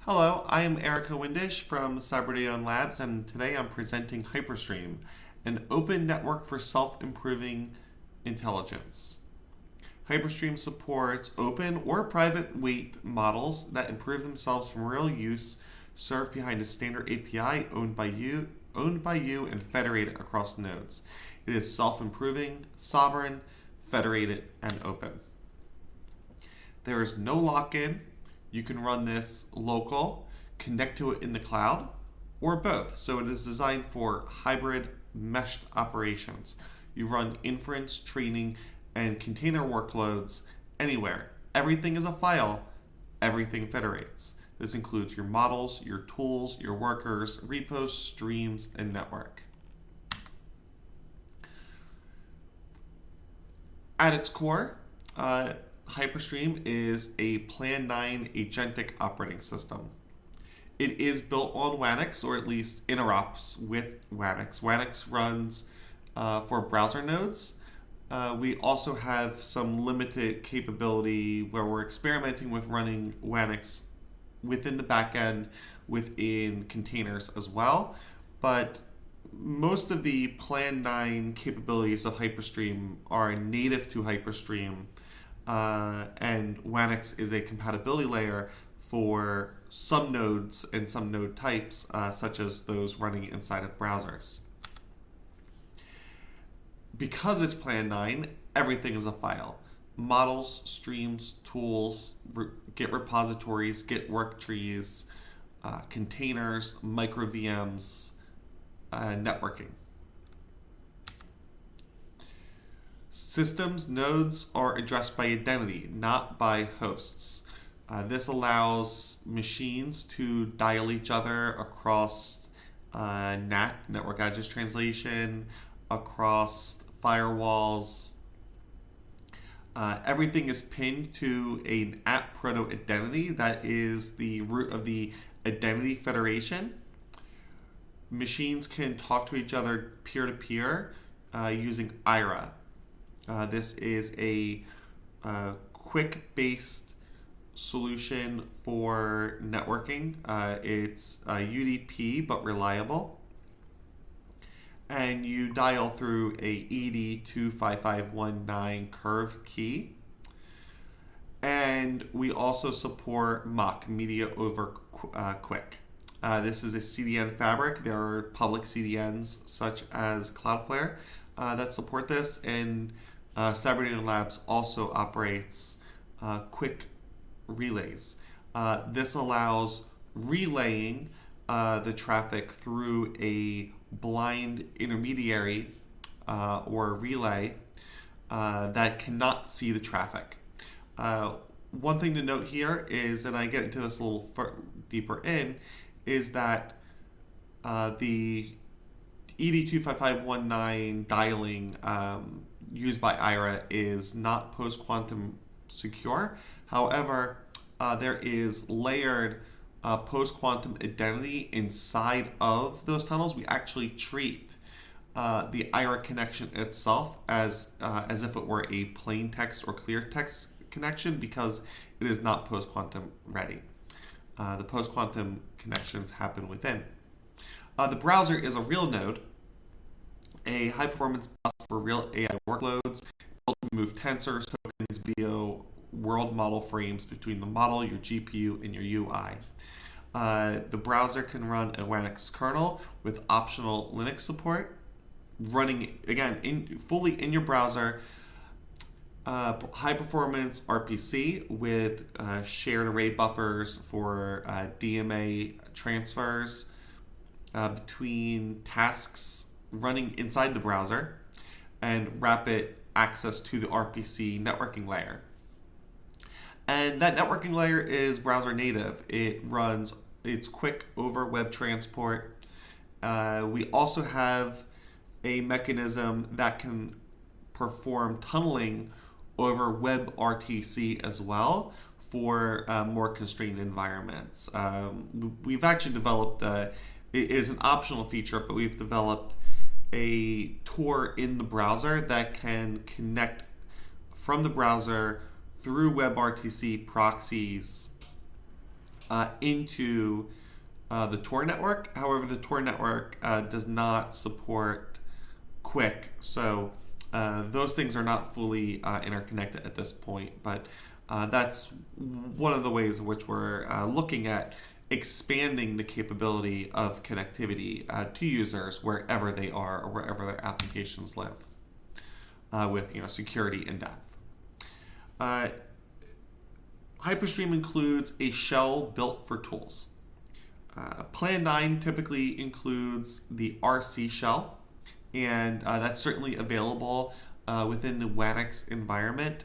Hello, I am Erica Windish from Cyber Labs, and today I'm presenting Hyprstream, an open network for self-improving intelligence. Hyprstream supports open or private weight models that improve themselves from real use, served behind a standard API owned by you, and federated across nodes. It is self-improving, sovereign, federated, and open. There is no lock-in. You can run this local, connect to it in the cloud, or both. So it is designed for hybrid meshed operations. You run inference, training, and container workloads anywhere. Everything is a file. Everything federates. This includes your models, your tools, your workers, repos, streams, and network. At its core, Hyprstream is a Plan9 agentic operating system. It is built on Wanix, or at least interops with Wanix. Wanix runs for browser nodes. We also have some limited capability where we're experimenting with running Wanix within the backend within containers as well. But most of the Plan9 capabilities of Hyprstream are native to Hyprstream. And Wanix is a compatibility layer for some nodes and some node types, such as those running inside of browsers. Because it's Plan9, everything is a file. Models, streams, tools, Git repositories, Git work trees, containers, micro VMs, networking. Systems nodes are addressed by identity, not by hosts. This allows machines to dial each other across NAT, network address translation, across firewalls. Everything is pinned to an app proto identity that is the root of the identity federation. Machines can talk to each other peer-to-peer using IRA. This is a quick-based solution for networking. It's UDP but reliable. And you dial through a ED25519 curve key. And we also support MOC, Media Over Quick. This is a CDN fabric. There are public CDNs such as Cloudflare that support this, and Cyber Labs also operates quick relays. This allows relaying the traffic through a blind intermediary or relay that cannot see the traffic. One thing to note here is, and I get into this a little deeper in, is that the ED25519 dialing used by IRA is not post-quantum secure. However, there is layered post-quantum identity inside of those tunnels. We actually treat the IRA connection itself as if it were a plain text or clear text connection, because it is not post-quantum ready. The post-quantum connections happen within. The browser is a real node, a high-performance bus for real AI workloads, able to move tensors, tokens, BO, world model frames between the model, your GPU, and your UI. The browser can run a Wanix kernel with optional Linux support, running, again, fully in your browser. High-performance RPC with shared array buffers for DMA transfers between tasks running inside the browser, and rapid access to the RPC networking layer. And that networking layer is browser native. It's quick over web transport. We also have a mechanism that can perform tunneling over WebRTC as well for more constrained environments. We've actually developed, it is an optional feature, but we've developed a Tor in the browser that can connect from the browser through WebRTC proxies into the Tor network. However, the Tor network does not support Quick, so those things are not fully interconnected at this point, but that's one of the ways in which we're looking at expanding the capability of connectivity to users wherever they are or wherever their applications live with security in depth. Hyprstream includes a shell built for tools. Plan9 typically includes the RC shell, and that's certainly available within the Wanix environment.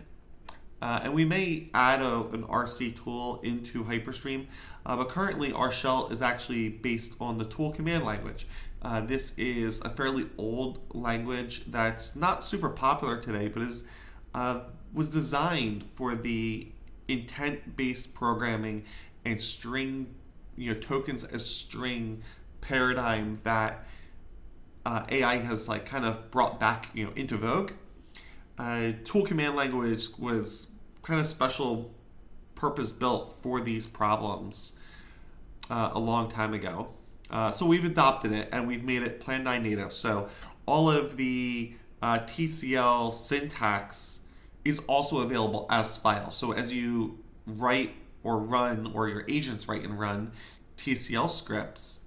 And we may add an RC tool into Hyprstream, but currently our shell is actually based on the tool command language. This is a fairly old language that's not super popular today, but was designed for the intent-based programming and string, tokens as string paradigm that AI has kind of brought back into vogue. Tool command language was kind of special purpose built for these problems a long time ago. So we've adopted it and we've made it Plan9 native. So all of the TCL syntax is also available as files. So as you write or run, or your agents write and run TCL scripts,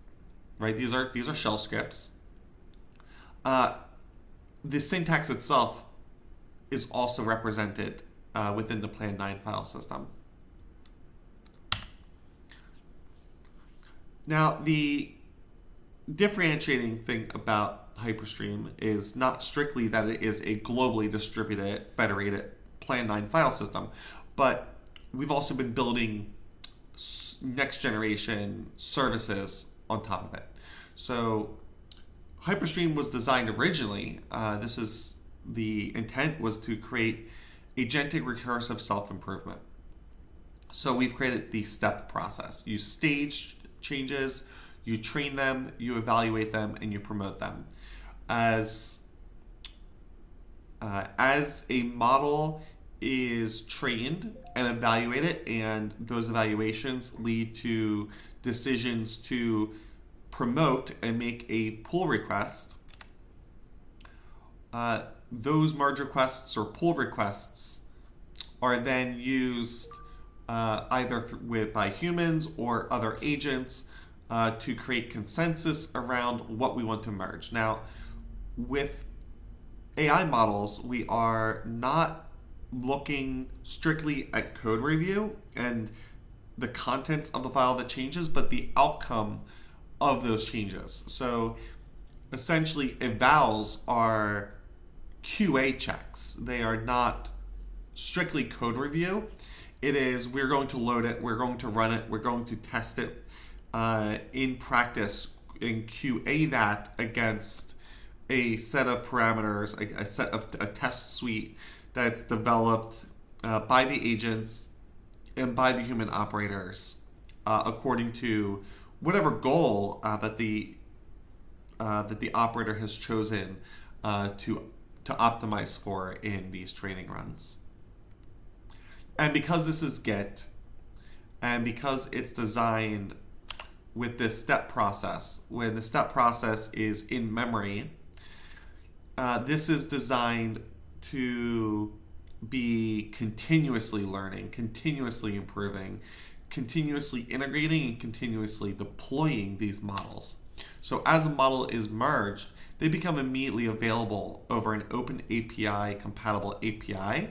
right? These are shell scripts. The syntax itself is also represented within the Plan9 file system. Now, the differentiating thing about Hyprstream is not strictly that it is a globally distributed, federated Plan9 file system, but we've also been building next generation services on top of it. So Hyprstream was designed originally, the intent was to create agentic recursive self-improvement. So we've created the step process. You stage changes, you train them, you evaluate them, and you promote them. As a model is trained and evaluated, and those evaluations lead to decisions to promote and make a pull request, those merge requests or pull requests are then used either by humans or other agents to create consensus around what we want to merge. Now, with AI models, we are not looking strictly at code review and the contents of the file that changes, but the outcome of those changes. So essentially, evals are QA checks. They are not strictly code review. It is, we're going to load it, we're going to run it, we're going to test it in practice and QA that against a set of parameters, a test suite that's developed by the agents and by the human operators according to whatever goal that the operator has chosen to optimize for in these training runs. And because this is Git, and because it's designed with this step process, when the step process is in memory, this is designed to be continuously learning, continuously improving, continuously integrating, and continuously deploying these models. So as a model is merged, they become immediately available over an open API compatible API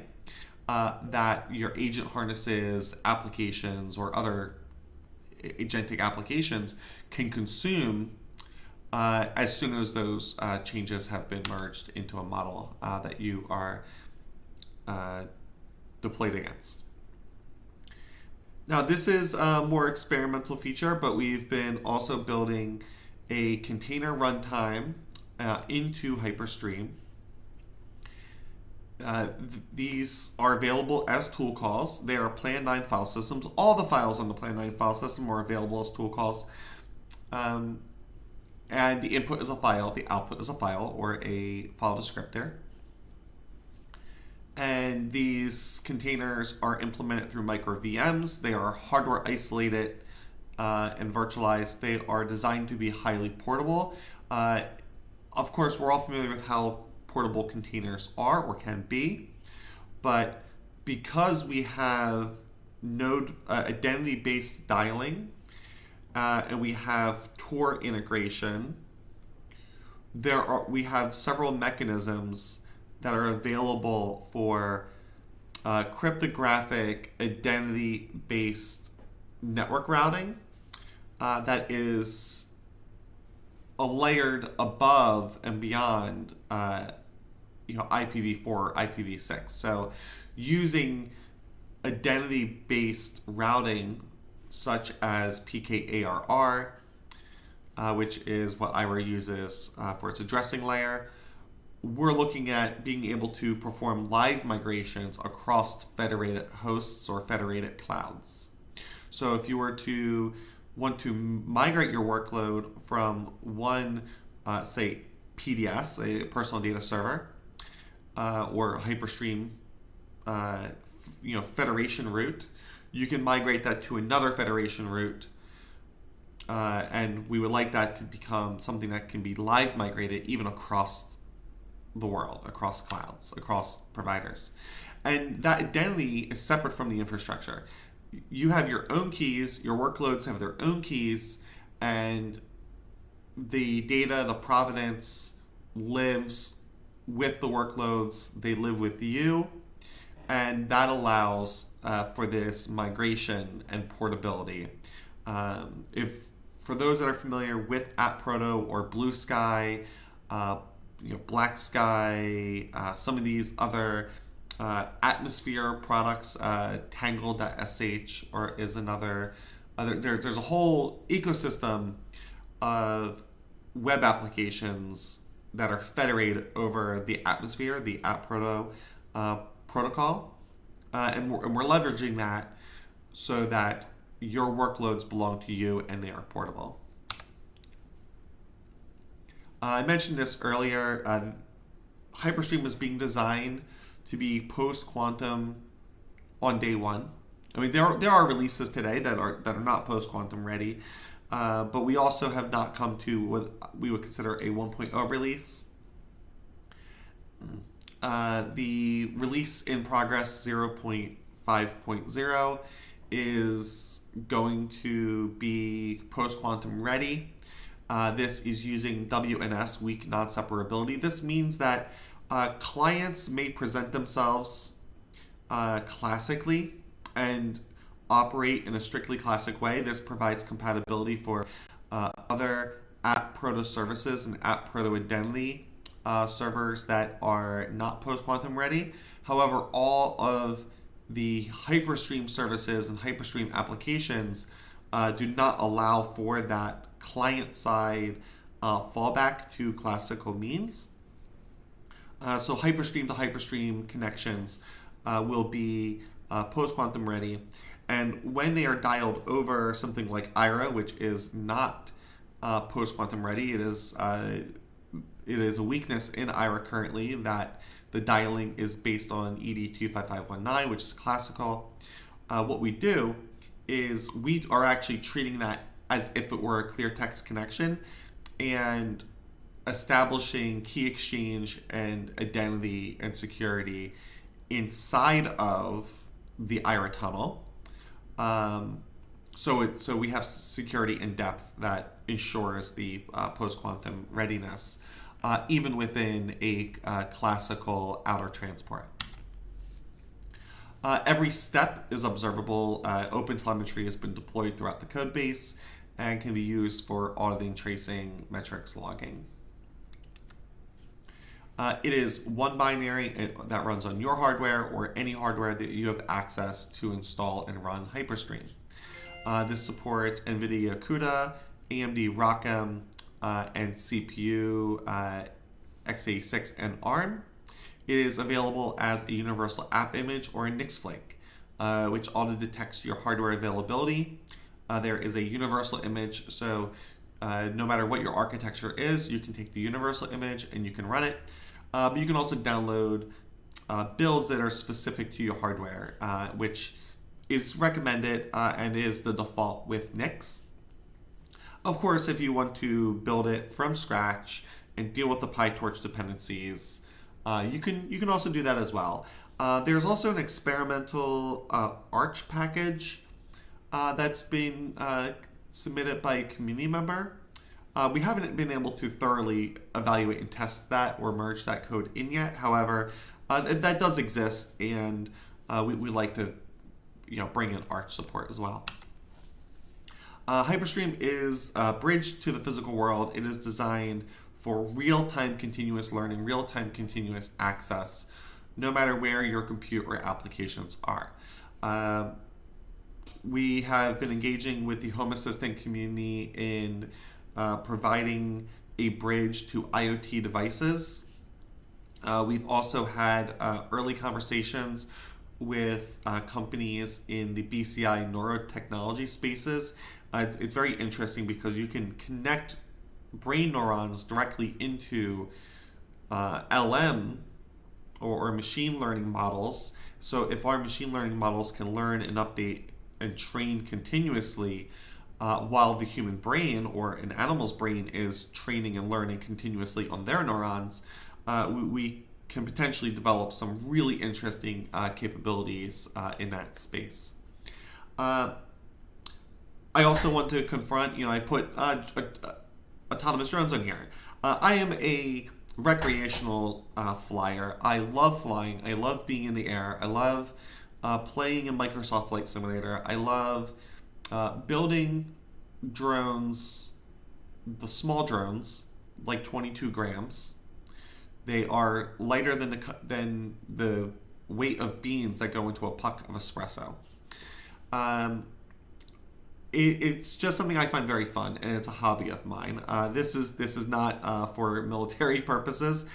that your agent harnesses, applications, or other agentic applications can consume as soon as those changes have been merged into a model that you are deployed against. Now, this is a more experimental feature, but we've been also building a container runtime into Hyprstream. These are available as tool calls. They are Plan9 file systems. All the files on the Plan9 file system are available as tool calls. And the input is a file, the output is a file or a file descriptor. And these containers are implemented through micro VMs. They are hardware isolated and virtualized. They are designed to be highly portable. Of course, we're all familiar with how portable containers are or can be, but because we have node identity-based dialing and we have Tor integration, we have several mechanisms that are available for cryptographic identity-based network routing that is a layered above and beyond IPv4 or IPv6. So using identity-based routing such as PKARR, which is what IRA uses for its addressing layer, we're looking at being able to perform live migrations across federated hosts or federated clouds. So if you were to want to migrate your workload from one, say, PDS, a personal data server, or Hyprstream, federation route, you can migrate that to another federation route, and we would like that to become something that can be live migrated even across the world, across clouds, across providers. And that identity is separate from the infrastructure. You have your own keys, your workloads have their own keys, and the data, the provenance lives with the workloads, they live with you, and that allows for this migration and portability. For those that are familiar with AppProto or Blue Sky, Black Sky, some of these other Atmosphere products, Tangle.sh is another. There's a whole ecosystem of web applications that are federated over the Atmosphere, the AppProto protocol, and we're leveraging that so that your workloads belong to you and they are portable. I mentioned this earlier. Hyprstream is being designed to be post-quantum on day one. I mean, there are releases today that are not post-quantum ready, but we also have not come to what we would consider a 1.0 release. The release in progress 0.5.0 is going to be post-quantum ready. This is using WNS, weak non-separability. This means that clients may present themselves classically and operate in a strictly classic way. This provides compatibility for other AppProto services and AppProto identity servers that are not post-quantum ready. However, all of the Hyprstream services and Hyprstream applications do not allow for that client-side fallback to classical means. So Hyprstream to Hyprstream connections will be post-quantum ready. And when they are dialed over something like IRA, which is not post-quantum ready, it is a weakness in IRA currently that the dialing is based on ED25519, which is classical. What we do is we are actually treating that as if it were a clear text connection and establishing key exchange and identity and security inside of the IRA tunnel. So we have security in depth that ensures the post-quantum readiness, even within a classical outer transport. Every step is observable. OpenTelemetry has been deployed throughout the code base and can be used for auditing, tracing, metrics, logging. It is one binary that runs on your hardware or any hardware that you have access to install and run Hyprstream. This supports NVIDIA CUDA, AMD ROCm, and CPU x86 and ARM. It is available as a universal app image or a NIX flake, which auto detects your hardware availability. There is a universal image, so no matter what your architecture is, you can take the universal image and you can run it. But you can also download builds that are specific to your hardware, which is recommended and is the default with Nix. Of course, if you want to build it from scratch and deal with the PyTorch dependencies, you can also do that as well. There's also an experimental Arch package that's been submitted by a community member. We haven't been able to thoroughly evaluate and test that or merge that code in yet. However, that does exist, and we like to bring in Arch support as well. Hyprstream is a bridge to the physical world. It is designed for real-time continuous learning, real-time continuous access, no matter where your compute or applications are. We have been engaging with the Home Assistant community in providing a bridge to IoT devices. We've also had early conversations with companies in the BCI neurotechnology spaces. It's very interesting because you can connect brain neurons directly into LM or machine learning models. So if our machine learning models can learn and update and train continuously, while the human brain or an animal's brain is training and learning continuously on their neurons, we can potentially develop some really interesting capabilities in that space. I also want to confront, I put autonomous drones on here. I am a recreational flyer. I love flying. I love being in the air. I love playing in Microsoft Flight Simulator. I love building drones, the small drones, like 22 grams. They are lighter than the weight of beans that go into a puck of espresso. It's just something I find very fun, and it's a hobby of mine. This is not for military purposes.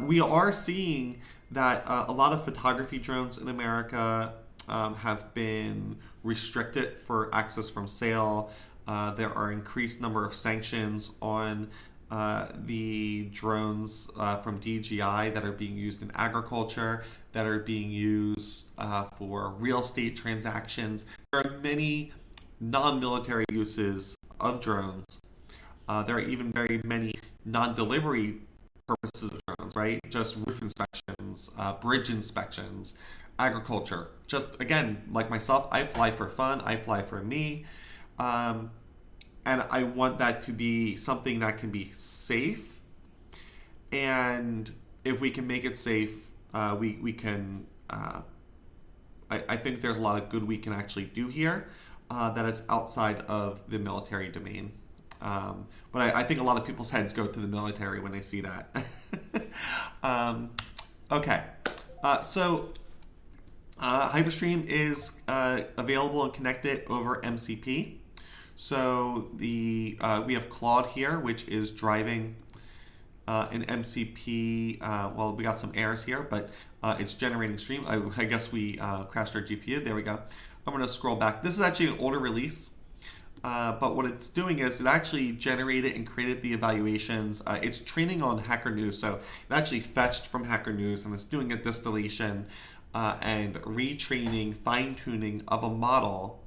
We are seeing that a lot of photography drones in America have been restricted for access from sale. There are increased number of sanctions on the drones from DJI that are being used in agriculture, that are being used for real estate transactions. There are many non-military uses of drones. There are even very many non-delivery purposes of drones, right? Just roof inspections, bridge inspections, agriculture. Just, again, like myself, I fly for fun, I fly for me. And I want that to be something that can be safe. And if we can make it safe, we can, I think there's a lot of good we can actually do here that is outside of the military domain. But I think a lot of people's heads go to the military when they see that. Okay. So Hyprstream is available and connected over MCP. So we have Claude here, which is driving an MCP. Well, we got some errors here, but it's generating stream. I guess we crashed our GPU. There we go. I'm going to scroll back. This is actually an older release, but what it's doing is it actually generated and created the evaluations. It's training on Hacker News, so it actually fetched from Hacker News, and it's doing a distillation and retraining, fine-tuning of a model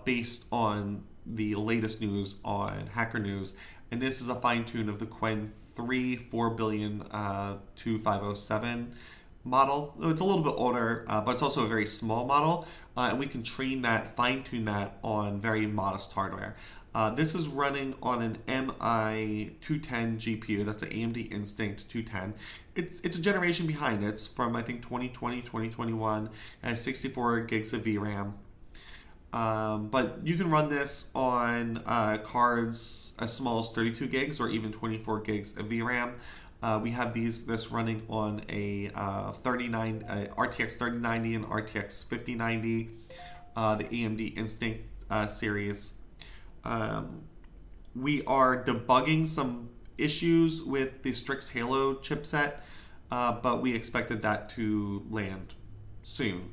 based on the latest news on Hacker News. And this is a fine-tune of the Qwen 3 4,000,2507 model. It's a little bit older, but it's also a very small model. And we can train that, fine-tune that on very modest hardware. This is running on an MI210 GPU. That's an AMD Instinct 210. It's a generation behind. It's from, I think, 2020, 2021. It has 64 gigs of VRAM. But you can run this on cards as small as 32 gigs or even 24 gigs of VRAM. We have this running on a RTX 3090 and RTX 5090, the AMD Instinct series. We are debugging some issues with the Strix Halo chipset, but we expected that to land soon.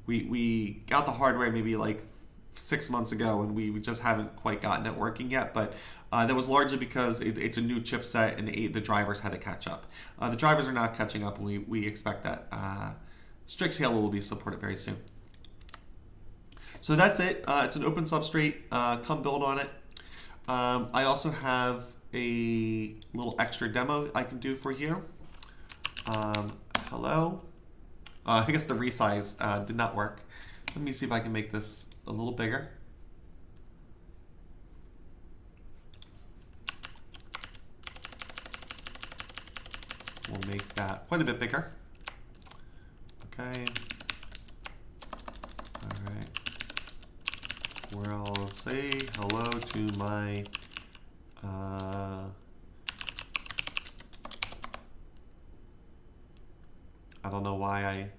We got the hardware maybe like 6 months ago, and we just haven't quite gotten it working yet, but that was largely because it's a new chipset and the drivers had to catch up. The drivers are not catching up, and we expect that Strixhaler will be supported very soon. So that's it. It's an open substrate. Come build on it. I also have a little extra demo I can do for here. Hello. I guess the resize did not work. Let me see if I can make this a little bigger. We'll make that quite a bit bigger. Okay. All right. We'll say hello to my I don't know why I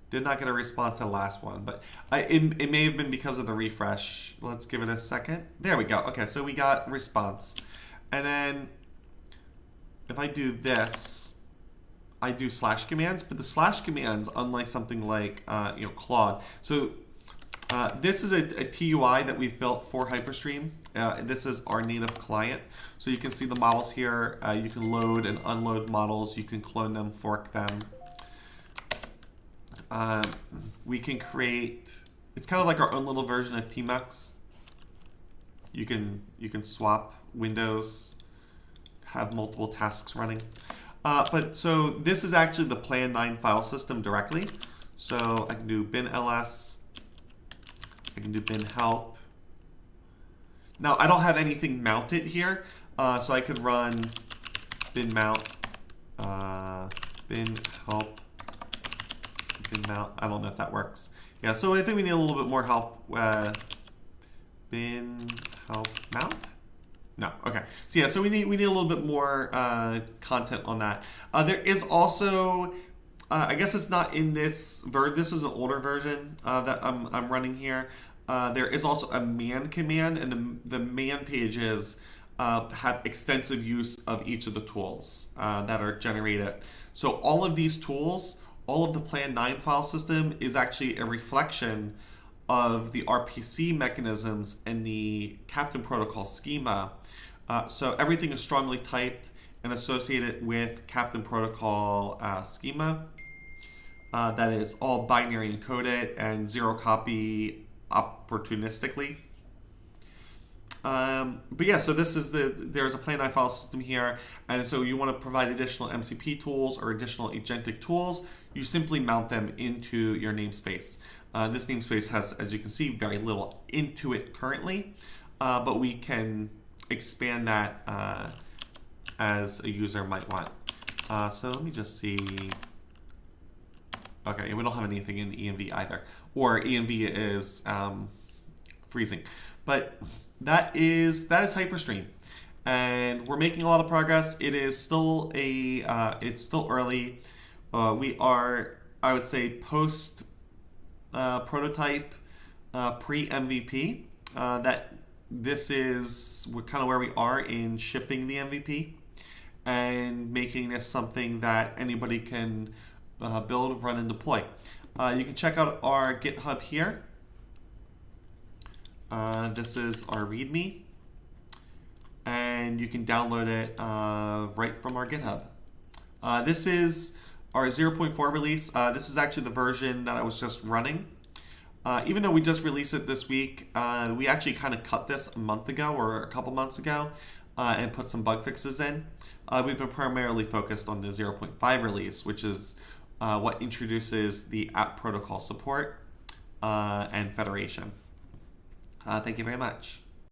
did not get a response to the last one, but it may have been because of the refresh. Let's give it a second. There we go. Okay, so we got response. And then if I do this, I do slash commands, but the slash commands, unlike something like Claude. So this is a TUI that we've built for Hyprstream. This is our native client. So you can see the models here. You can load and unload models. You can clone them, fork them. We can create, it's kind of like our own little version of Tmux. You can swap windows, have multiple tasks running. But so this is actually the Plan9 file system directly. So I can do bin ls, I can do bin help. Now I don't have anything mounted here, so I could run bin mount, bin help, bin mount. I don't know if that works. Yeah, so I think we need a little bit more help. Bin help mount. No, okay. So yeah, so we need a little bit more content on that. There is also, I guess it's not in this version. This is an older version that I'm running here. There is also a man command, and the man pages have extensive use of each of the tools that are generated. So all of these tools, all of the Plan9 file system is actually a reflection of the RPC mechanisms and the Captain Protocol schema. So everything is strongly typed and associated with Captain Protocol schema. That is all binary encoded and zero copy opportunistically. But yeah, so this is there's a Plan9 file system here, and so you want to provide additional MCP tools or additional agentic tools, you simply mount them into your namespace. This namespace has, as you can see, very little into it currently, but we can expand that as a user might want. So let me just see. Okay, we don't have anything in env either, or env is freezing. But that is Hyprstream, and we're making a lot of progress. It is still it's still early. We are, I would say, post prototype, pre MVP. That this is kind of where we are in shipping the MVP and making this something that anybody can build, run, and deploy. You can check out our GitHub here. This is our README, and you can download it right from our GitHub. This is our 0.4 release. This is actually the version that I was just running. Even though we just released it this week, we actually kind of cut this a month ago or a couple months ago and put some bug fixes in. We've been primarily focused on the 0.5 release, which is what introduces the app protocol support and federation. Thank you very much.